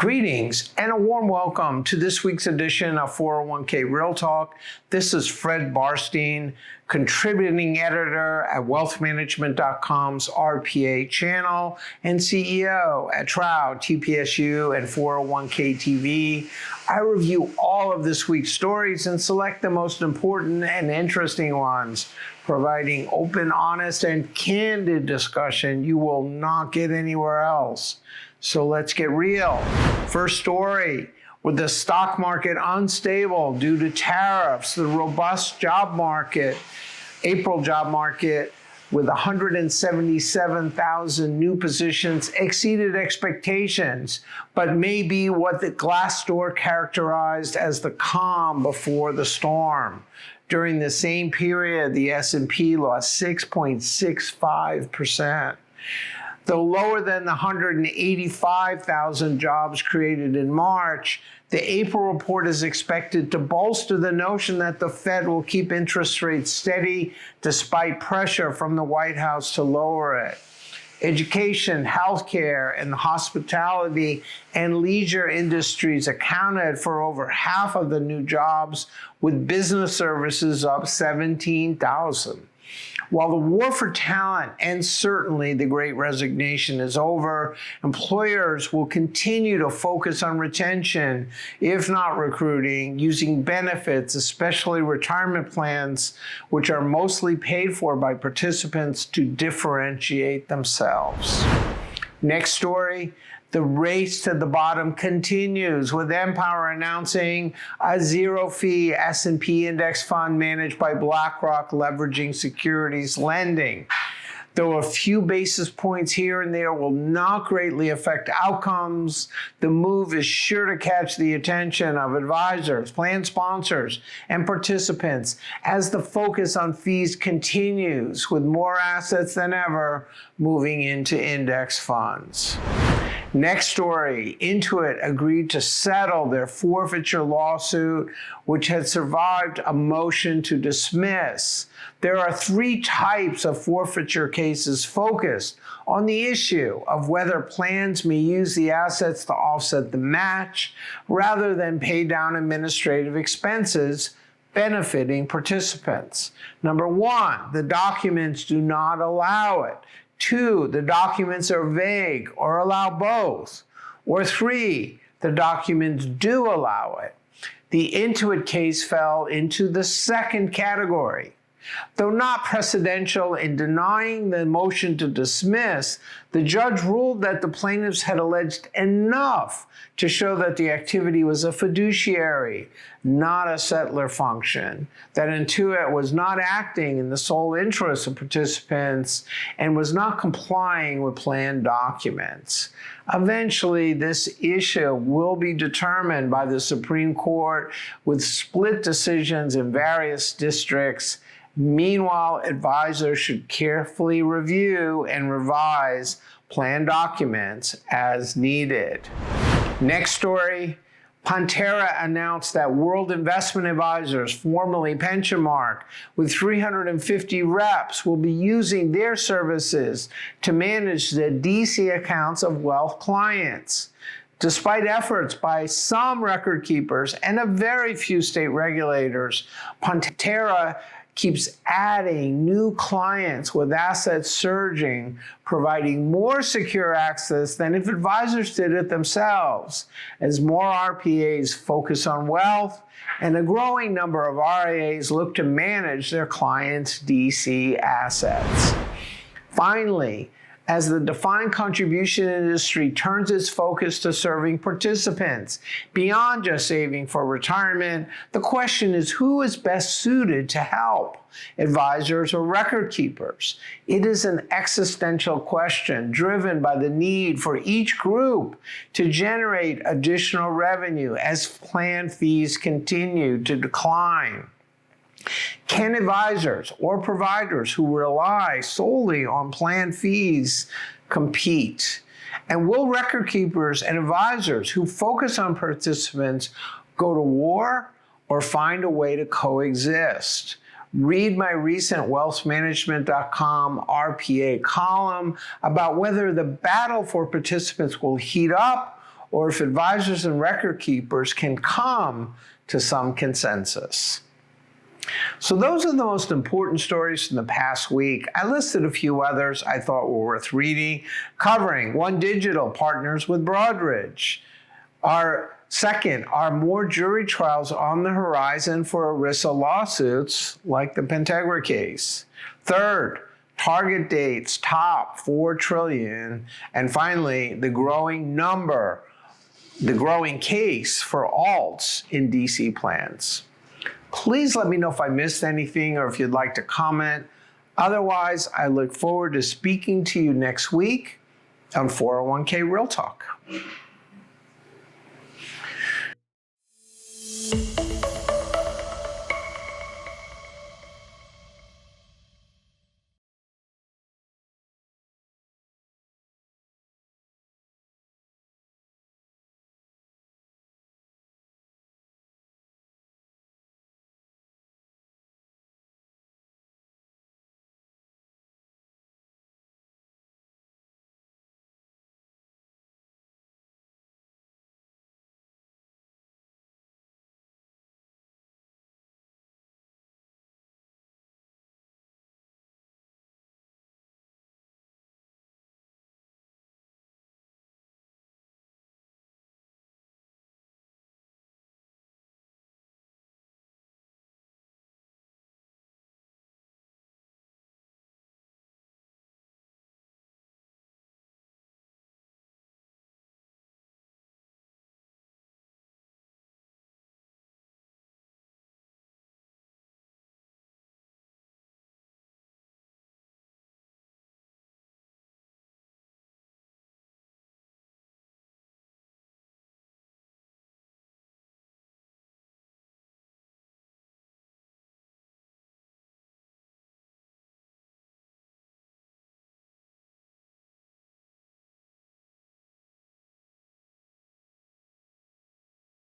Greetings and a warm welcome to this week's edition of 401k Real Talk. This is Fred Barstein, contributing editor at wealthmanagement.com's RPA channel and CEO at Trout, TPSU, and 401k TV. I review all of this week's stories and select the most important and interesting ones, providing open, honest, and candid discussion you will not get anywhere else. So let's get real. First story, with the stock market unstable due to tariffs, the robust job market, April job market with 177,000 new positions exceeded expectations, but may be what the Glassdoor characterized as the calm before the storm. During the same period, the S&P lost 6.65%. Though lower than the 185,000 jobs created in March, the April report is expected to bolster the notion that the Fed will keep interest rates steady despite pressure from the White House to lower it. Education, healthcare, and the hospitality and leisure industries accounted for over half of the new jobs, with business services up 17,000. While the war for talent and certainly the Great Resignation is over, employers will continue to focus on retention, if not recruiting, using benefits, especially retirement plans, which are mostly paid for by participants, to differentiate themselves. Next story. The race to the bottom continues, with Empower announcing a zero-fee S&P index fund managed by BlackRock leveraging securities lending. Though a few basis points here and there will not greatly affect outcomes, the move is sure to catch the attention of advisors, plan sponsors, and participants as the focus on fees continues, with more assets than ever moving into index funds. Next story, Intuit agreed to settle their forfeiture lawsuit, which had survived a motion to dismiss. There are three types of forfeiture cases focused on the issue of whether plans may use the assets to offset the match rather than pay down administrative expenses benefiting participants. Number one, the documents do not allow it. Two, the documents are vague or allow both. Or three, the documents do allow it. The Intuit case fell into the second category. Though not precedential in denying the motion to dismiss, the judge ruled that the plaintiffs had alleged enough to show that the activity was a fiduciary, not a settler function, that Intuit was not acting in the sole interest of participants and was not complying with plan documents. Eventually, this issue will be determined by the Supreme Court with split decisions in various districts. Meanwhile, advisors should carefully review and revise plan documents as needed. Next story, Pantera announced that World Investment Advisors, formerly PensionMark, with 350 reps, will be using their services to manage the DC accounts of wealth clients. Despite efforts by some record keepers and a very few state regulators, Pantera keeps adding new clients with assets surging, providing more secure access than if advisors did it themselves, as more RPAs focus on wealth and a growing number of RIAs look to manage their clients' DC assets. Finally, as the defined contribution industry turns its focus to serving participants beyond just saving for retirement, the question is who is best suited to help, advisors or record keepers? It is an existential question driven by the need for each group to generate additional revenue as plan fees continue to decline. Can advisors or providers who rely solely on plan fees compete? And will record keepers and advisors who focus on participants go to war or find a way to coexist? Read my recent wealthmanagement.com RPA column about whether the battle for participants will heat up or if advisors and record keepers can come to some consensus. So those are the most important stories from the past week. I listed a few others I thought were worth reading, covering One Digital partners with Broadridge. Are more jury trials on the horizon for ERISA lawsuits like the Pentegra case? Third, target dates top 4 trillion. And finally, the growing case for alts in DC plans. Please let me know if I missed anything or if you'd like to comment. Otherwise, I look forward to speaking to you next week on 401k Real Talk.